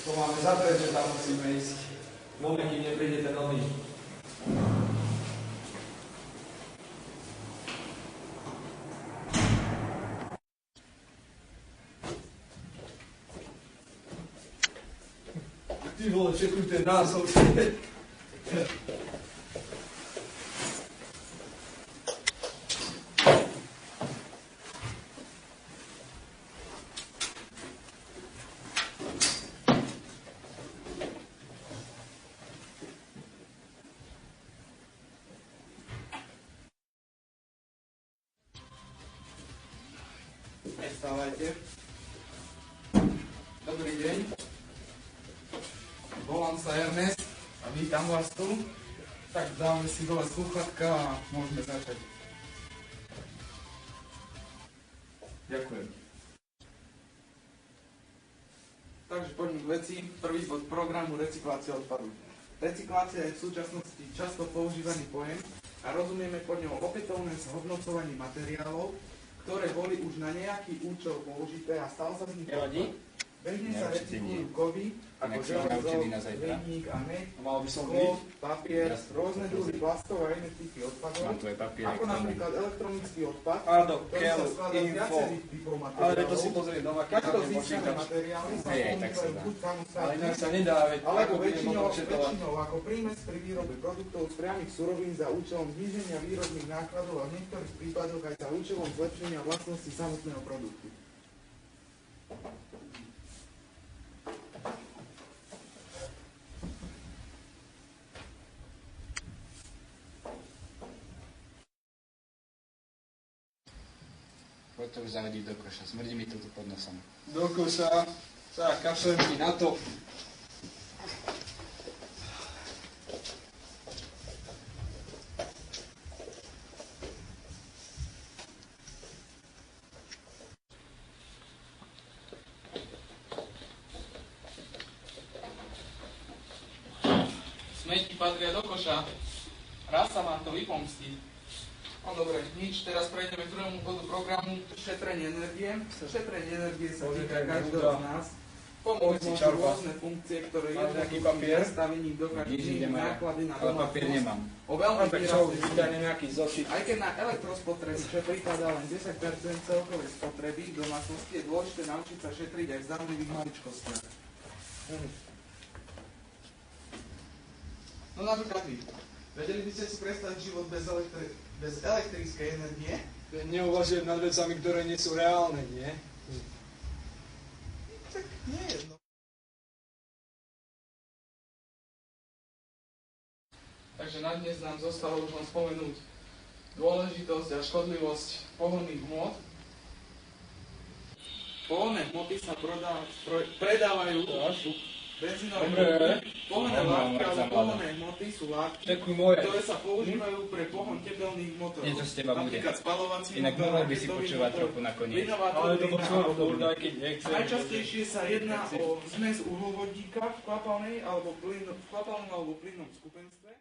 To máme zaprieť, že tam musíme ísť. Moment, kým nepríde ten oný. Ty vole, čekuj ten názov. Vstávajte. Dobrý deň. Volám sa Ernest a vítam vás tu. Tak dáme si dole slúchatka a môžeme začať. Ďakujem. Takže poďme k veci. Prvý bod programu recyklácia odpadu. Recyklácia je v súčasnosti často používaný pojem a rozumieme pod ňou opätovné zhodnocovanie materiálov, ktoré boli už na nejaký účel použité a stal sa z nich odpad. Bežne sa recyklujú kovy, ako železo, hliník a med, sklo, papier, rôzne druhy plastov a iné typy odpadov, ako napríklad elektronický odpad, ktorý sa skladá z viacerých typov materiálov. Takto získané materiály sa ponúkajú buď samostatne, alebo väčšinou ako prímes pri výrobe produktov z priamych surovín za účelom zníženia výrobných nákladov a v niektorých prípadoch aj za účelom zlepšenia vlastnosti samotného produktu. Poď to už zavediť do koša, smrdí mi to tu pod nosom. Do koša, tak kašlem ti na to. Smeti patria do koša. Raz sa vám to vypomstí. No dobre, nič, teraz prejdeme k druhému bodu programu šetrenie energie. Šetrenie energie sa týka každého z nás. Pomôžu rôzne funkcie, ktoré jednoduchým nastavením dokážu znížiť náklady na domácnosť o veľmi výrazný. Aj keď na elektrospotrebiče pripadá len 10% celkovej spotreby domácnosti, je dôležité naučiť sa šetriť aj v zdanlivých maličkostiach. No napríklad vy. Vedeli by ste si predstaviť život bez elektrickej energie? Neuvažujem nad vecami, ktoré nie sú reálne, nie? Tak nie je jedno. Takže na dnes nám zostalo už len spomenúť dôležitosť a škodlivosť pohonných hmôt. Pohonné hmoty sa predávajú benzínové pohonné látky alebo pohonné hmoty sú látky, ktoré sa používajú pre pohon tepelných motorov. Niečo z teba bude. Napríklad spalovací inak motor, mohol by si počúvať trochu nakoniec. Ale to počúvam furt, aj keď nechcem. Najčastejšie sa jedná o zmes uhlovodíka v kvapalnej alebo plynnom skupenstve.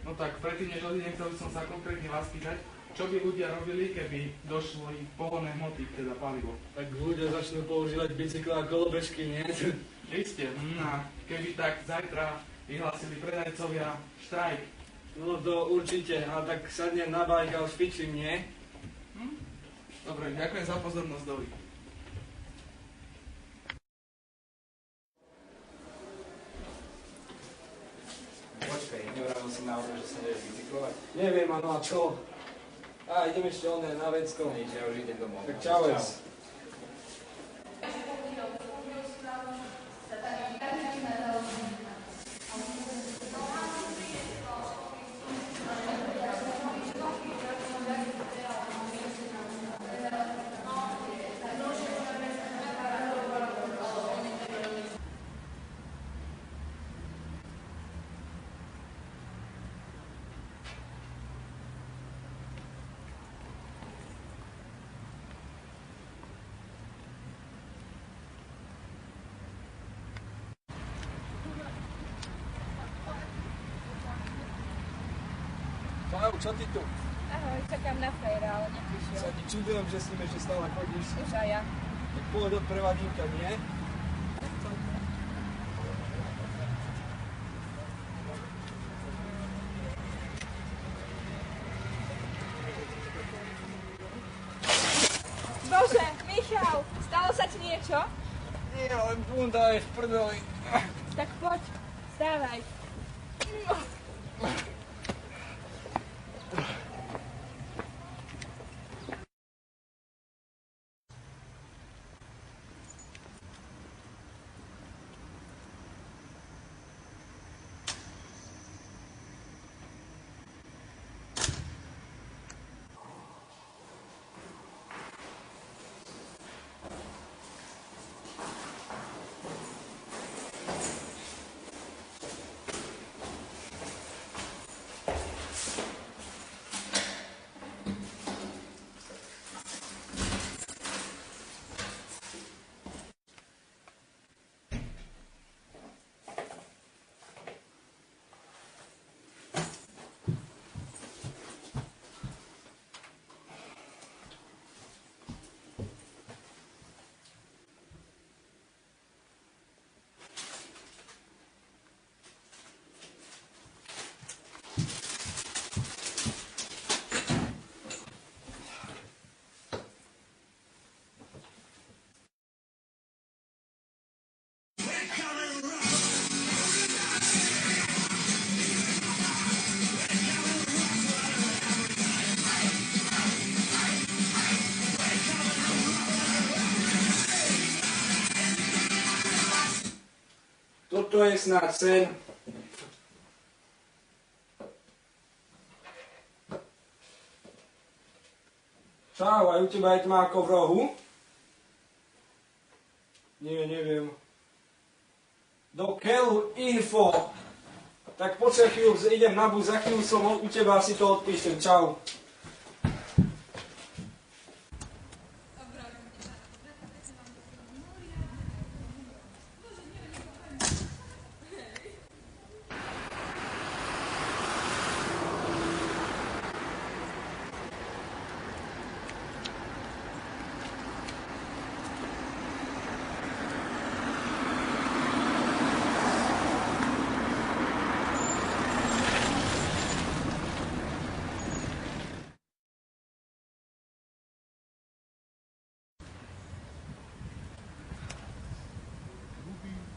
No tak, predtým než odídem, chcel by som sa konkrétne vás pýtať, čo by ľudia robili, keby došli pohonné hmoty, teda palivo? Tak ľudia začnú používať bicykle a kolobežky, nie? Isté, a keby tak zajtra vyhlásili predajcovia štrajk. No to určite, ale tak sadnem na bajk a už fičím, nie? Dobre, ďakujem za pozornosť, Dovi. Počkaj, nevravil si náhodou, že sa nevieš bicyklovať? Neviem, ano a čo? Idem ešte na vecko. Nič, ja už idem domov. Tak čau. Čau, čo ty tu? Ahoj, čakám na frajera, ale neprišiel. Sa ti čudujem, že s ním ešte stále chodíš. Už aj ja. Tak poď odprevadím ťa, nie? Bože, Michal, stalo sa ti niečo? Nie, len bunda je v prdeli. Tak poď, vstávaj. Toto je snáď sen. Čau, aj u teba je tma ako v rohu? Nie, neviem. Do keľu info. Tak počkaj chvíľu, idem na bus, za chvíľu som u teba, si to odpíšem. Čau.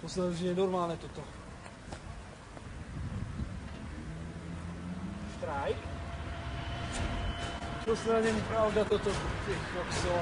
To sa už nie je normálne toto. Štrajk? To sa nie je pravda toto. Ty kokso.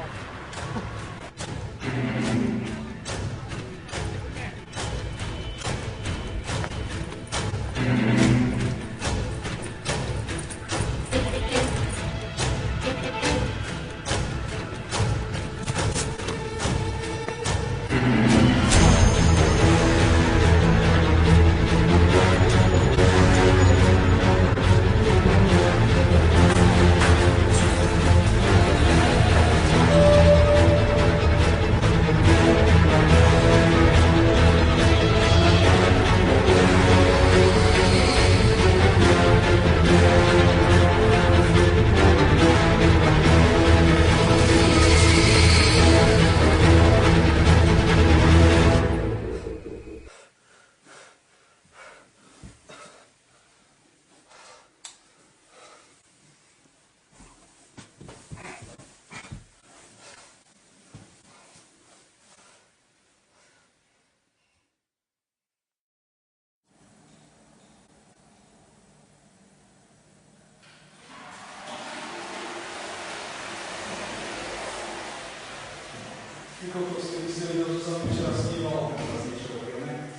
Ty kokos, keby si vedel, čo sa mi včera snívalo.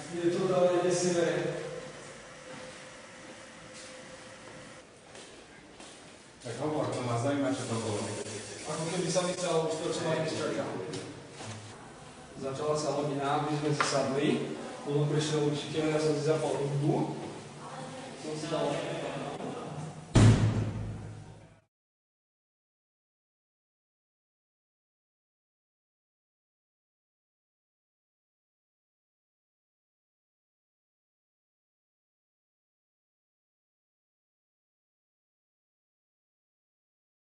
Je to dále desivé. Tak hovor, to ma zaujíma, čo to bolo. Ako keby sa mi stalo už to, čo ma dnes čaká. Začala sa hodina, my sme si sadli, potom prišiel učiteľ, ja som si zapal hudbu, som si dal